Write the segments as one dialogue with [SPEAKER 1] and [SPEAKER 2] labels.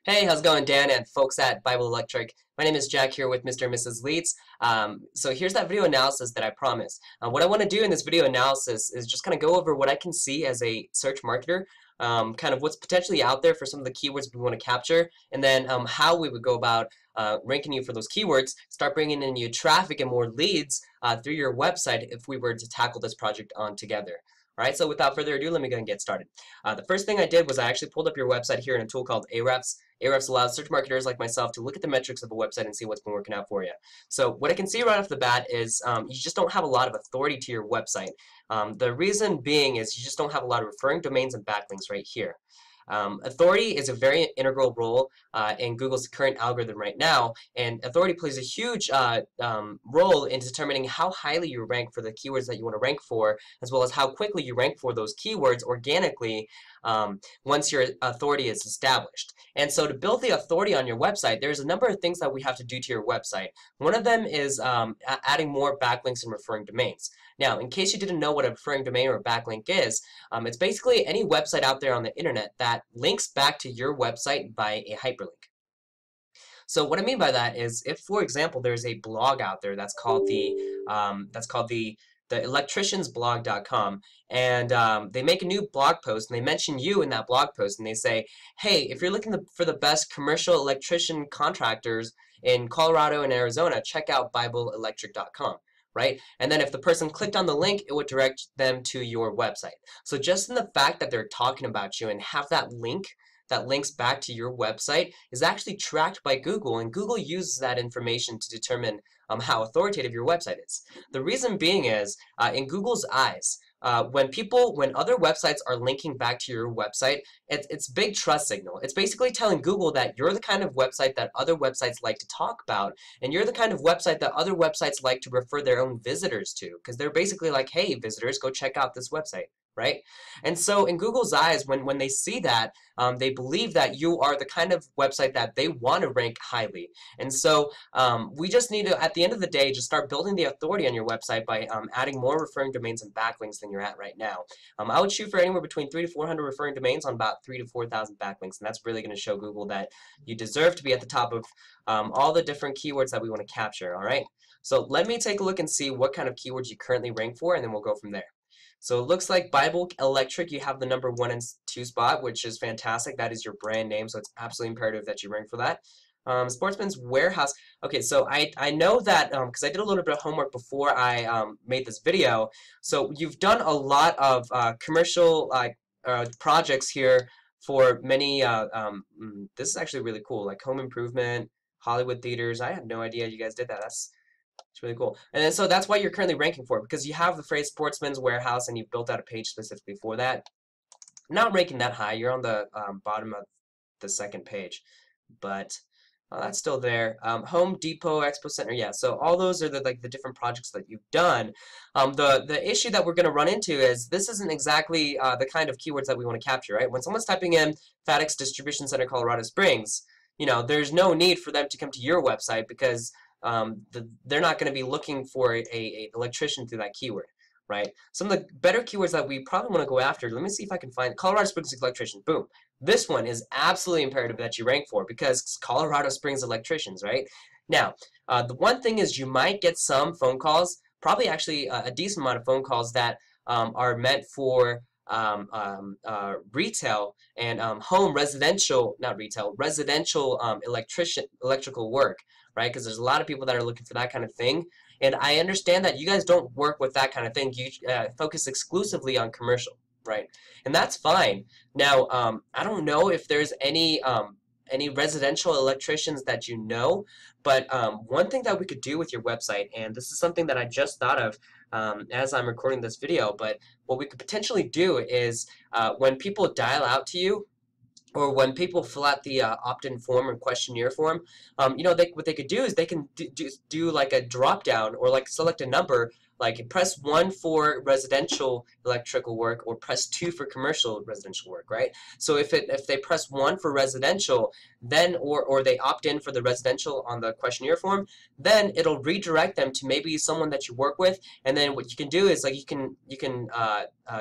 [SPEAKER 1] Hey, how's it going, Dan and folks at Bible Electric? My name is Jack here with Mr. and Mrs. Leeds. So here's that video analysis that I promised. What I want to do in this video analysis is just kind of go over what I can see as a search marketer, kind of what's potentially out there for some of the keywords we want to capture, and then how we would go about ranking you for those keywords, start bringing in you traffic and more leads through your website if we were to tackle this project on together. All right, so without further ado, let me go and get started. The first thing I did was I actually pulled up your website here in a tool called Ahrefs. Ahrefs allows search marketers like myself to look at the metrics of a website and see what's been working out for you. So what I can see right off the bat is you just don't have a lot of authority to your website. The reason being is you just don't have a lot of referring domains and backlinks right here. Authority is a very integral role in Google's current algorithm right now, and authority plays a huge role in determining how highly you rank for the keywords that you want to rank for, as well as how quickly you rank for those keywords organically once your authority is established. And so to build the authority on your website, there's a number of things that we have to do to your website. One of them is adding more backlinks and referring domains. Now, in case you didn't know what a referring domain or a backlink is, it's basically any website out there on the internet that links back to your website by a hyperlink. So what I mean by that is if, for example, there's a blog out there that's called the electriciansblog.com, and they make a new blog post and they mention you in that blog post and they say, hey, if you're looking for the best commercial electrician contractors in Colorado and Arizona, check out bibleelectric.com. Right? And then if the person clicked on the link, it would direct them to your website. So just in the fact that they're talking about you and have that link that links back to your website is actually tracked by Google, and Google uses that information to determine how authoritative your website is. The reason being is, in Google's eyes, when other websites are linking back to your website, it's big trust signal. It's basically telling Google that you're the kind of website that other websites like to talk about, and you're the kind of website that other websites like to refer their own visitors to, because they're basically like, hey, visitors, go check out this website. Right? And so in Google's eyes, when they see that, they believe that you are the kind of website that they want to rank highly. And so we just need to, at the end of the day, just start building the authority on your website by adding more referring domains and backlinks than you're at right now. I would shoot for anywhere between 300 to 400 referring domains on about 3,000 to 4,000 backlinks, and that's really going to show Google that you deserve to be at the top of all the different keywords that we want to capture. All right. So let me take a look and see what kind of keywords you currently rank for, and then we'll go from there. So it looks like Bible Electric, you have the number 1 and 2 spot, which is fantastic. That is your brand name, so it's absolutely imperative that you rank for that. Sportsman's Warehouse. Okay, so I know that because I did a little bit of homework before I made this video. So you've done a lot of commercial projects here for many. This is actually really cool, like home improvement, Hollywood theaters. I had no idea you guys did that. It's really cool. And then so that's why you're currently ranking for it, because you have the phrase Sportsman's Warehouse and you've built out a page specifically for that. Not ranking that high. You're on the bottom of the second page, but that's still there. Home Depot, Expo Center, yeah. So all those are the different projects that you've done. The issue that we're going to run into is this isn't exactly the kind of keywords that we want to capture, right? When someone's typing in FedEx Distribution Center, Colorado Springs, there's no need for them to come to your website because they're not going to be looking for a electrician through that keyword, right? Some of the better keywords that we probably want to go after, let me see if I can find Colorado Springs electrician. Boom. This one is absolutely imperative that you rank for because Colorado Springs electricians, right? Now, the one thing is you might get some phone calls, probably actually a decent amount of phone calls that are meant for retail and home residential, not retail, residential electrical work, right? Because there's a lot of people that are looking for that kind of thing. And I understand that you guys don't work with that kind of thing. You focus exclusively on commercial, right? And that's fine. Now, I don't know if there's any residential electricians that you know, but one thing that we could do with your website, and this is something that I just thought of as I'm recording this video, but what we could potentially do is when people dial out to you, or when people fill out the opt-in form or questionnaire form, what they could do is they can do like a drop down or like select a number like press 1 for residential electrical work or press 2 for commercial residential work, right? So if they press 1 for residential, then or they opt in for the residential on the questionnaire form, then it'll redirect them to maybe someone that you work with, and then what you can do is like you can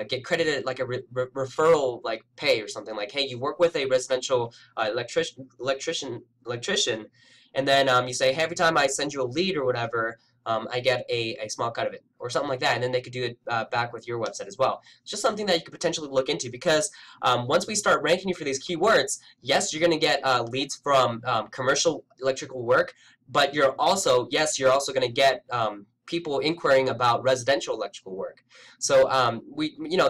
[SPEAKER 1] get credited like a referral like pay or something, like, hey, you work with a residential electrician, and then you say, hey, every time I send you a lead or whatever, I get a small cut of it or something like that, and then they could do it back with your website as well. It's just something that you could potentially look into, because once we start ranking you for these keywords, yes, you're going to get leads from commercial electrical work, but you're also going to get people inquiring about residential electrical work. So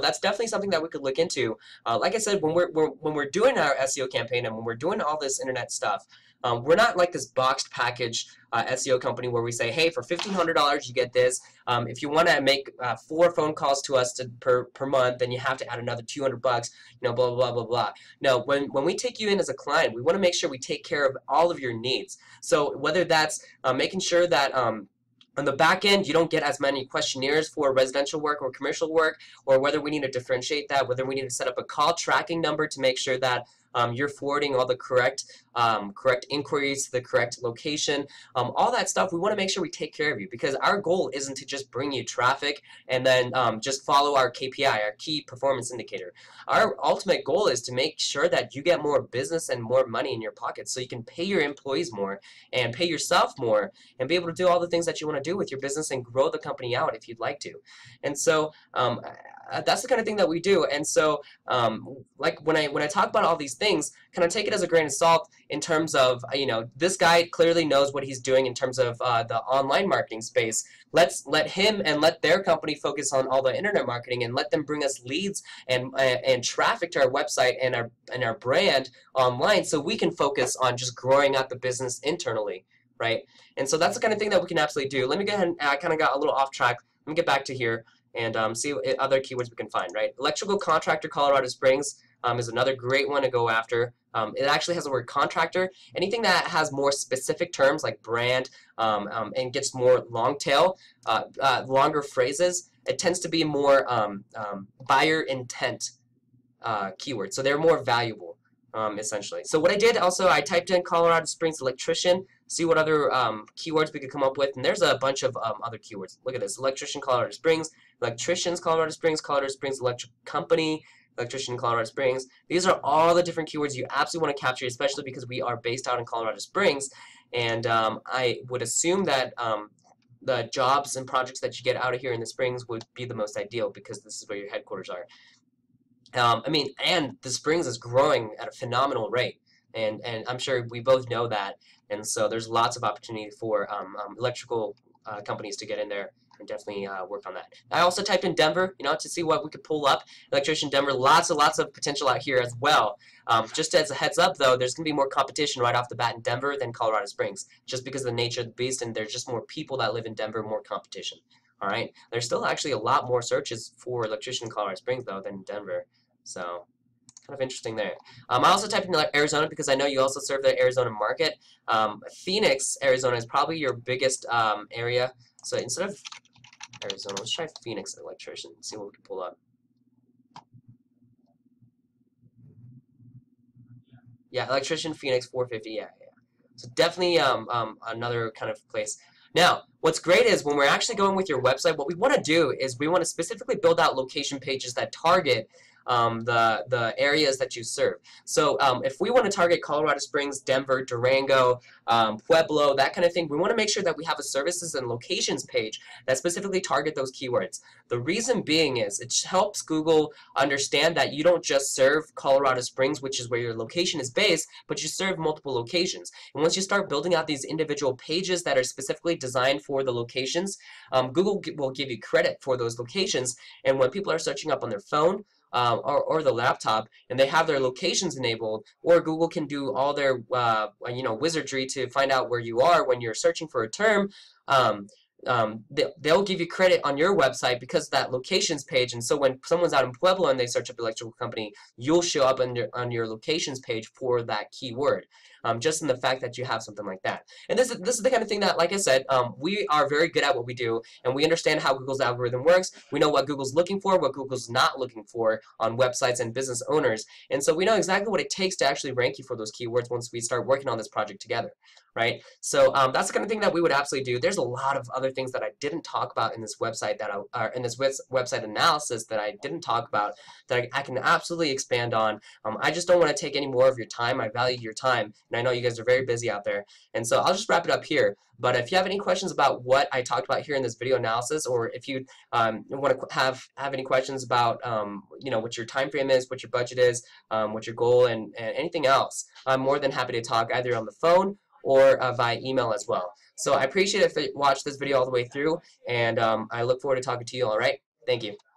[SPEAKER 1] that's definitely something that we could look into. Like I said, when we're doing our SEO campaign and when we're doing all this internet stuff, we're not like this boxed package SEO company where we say, hey, for $1,500 you get this. If you want to make 4 phone calls to us per month, then you have to add another $200. Blah blah blah blah blah. No, when we take you in as a client, we want to make sure we take care of all of your needs. So whether that's making sure that on the back end, you don't get as many questionnaires for residential work or commercial work, or whether we need to differentiate that, whether we need to set up a call tracking number to make sure that you're forwarding all the correct inquiries to the correct location. All that stuff, we want to make sure we take care of you, because our goal isn't to just bring you traffic and then just follow our KPI, our key performance indicator. Our ultimate goal is to make sure that you get more business and more money in your pocket, so you can pay your employees more and pay yourself more and be able to do all the things that you want to do with your business and grow the company out if you'd like to. And so that's the kind of thing that we do. And so like when I talk about all these things, kind of take it as a grain of salt in terms of, this guy clearly knows what he's doing in terms of the online marketing space. Let's let him and let their company focus on all the internet marketing and let them bring us leads and traffic to our website and our brand online, so we can focus on just growing out the business internally, right? And so that's the kind of thing that we can absolutely do. Let me go ahead and I kind of got a little off track. Let me get back to here and see what other keywords we can find, right? Electrical contractor, Colorado Springs is another great one to go after. It actually has the word contractor. Anything that has more specific terms like brand and gets more long tail, longer phrases, it tends to be more buyer intent keywords. So they're more valuable, essentially. So what I did also, I typed in Colorado Springs electrician, see what other keywords we could come up with, and there's a bunch of other keywords. Look at this: electrician, Colorado Springs, electricians, Colorado Springs Electric Company, electrician, Colorado Springs. These are all the different keywords you absolutely want to capture, especially because we are based out in Colorado Springs, and I would assume that the jobs and projects that you get out of here in the Springs would be the most ideal, because this is where your headquarters are. And the Springs is growing at a phenomenal rate, and I'm sure we both know that, and so there's lots of opportunity for electrical companies to get in there and definitely work on that. I also typed in Denver, to see what we could pull up. Electrician Denver, lots of potential out here as well. Just as a heads up, though, there's going to be more competition right off the bat in Denver than Colorado Springs, just because of the nature of the beast, and there's just more people that live in Denver, more competition. All right, there's still actually a lot more searches for electrician in Colorado Springs, though, than Denver. So kind of interesting there. I also typed in Arizona because I know you also serve the Arizona market. Phoenix, Arizona is probably your biggest area. So instead of Arizona, let's try Phoenix electrician and see what we can pull up. Yeah, electrician, Phoenix, 450. Yeah. So definitely another kind of place. Now, what's great is when we're actually going with your website, what we want to do is we want to specifically build out location pages that target the areas that you serve. So if we want to target Colorado Springs, Denver, Durango, Pueblo, that kind of thing, we want to make sure that we have a services and locations page that specifically target those keywords. The reason being is it helps Google understand that you don't just serve Colorado Springs, which is where your location is based, but you serve multiple locations. And once you start building out these individual pages that are specifically designed for the locations, Google will give you credit for those locations. And when people are searching up on their phone, or the laptop, and they have their locations enabled, or Google can do all their wizardry to find out where you are when you're searching for a term, they'll give you credit on your website because of that locations page. And so when someone's out in Pueblo and they search up electrical company, you'll show up on your locations page for that keyword. Just in the fact that you have something like that. And this is the kind of thing that, like I said, we are very good at what we do, and we understand how Google's algorithm works. We know what Google's looking for, what Google's not looking for on websites and business owners. And so we know exactly what it takes to actually rank you for those keywords once we start working on this project together, right? So that's the kind of thing that we would absolutely do. There's a lot of other things that I didn't talk about in this website in this website analysis that I didn't talk about that I can absolutely expand on. I just don't want to take any more of your time. I value your time, and I know you guys are very busy out there. And so I'll just wrap it up here. But if you have any questions about what I talked about here in this video analysis, or if you want to have any questions about what your time frame is, what your budget is, what your goal, and anything else, I'm more than happy to talk either on the phone or via email as well. So I appreciate it if you watched this video all the way through, and I look forward to talking to you. All right, thank you.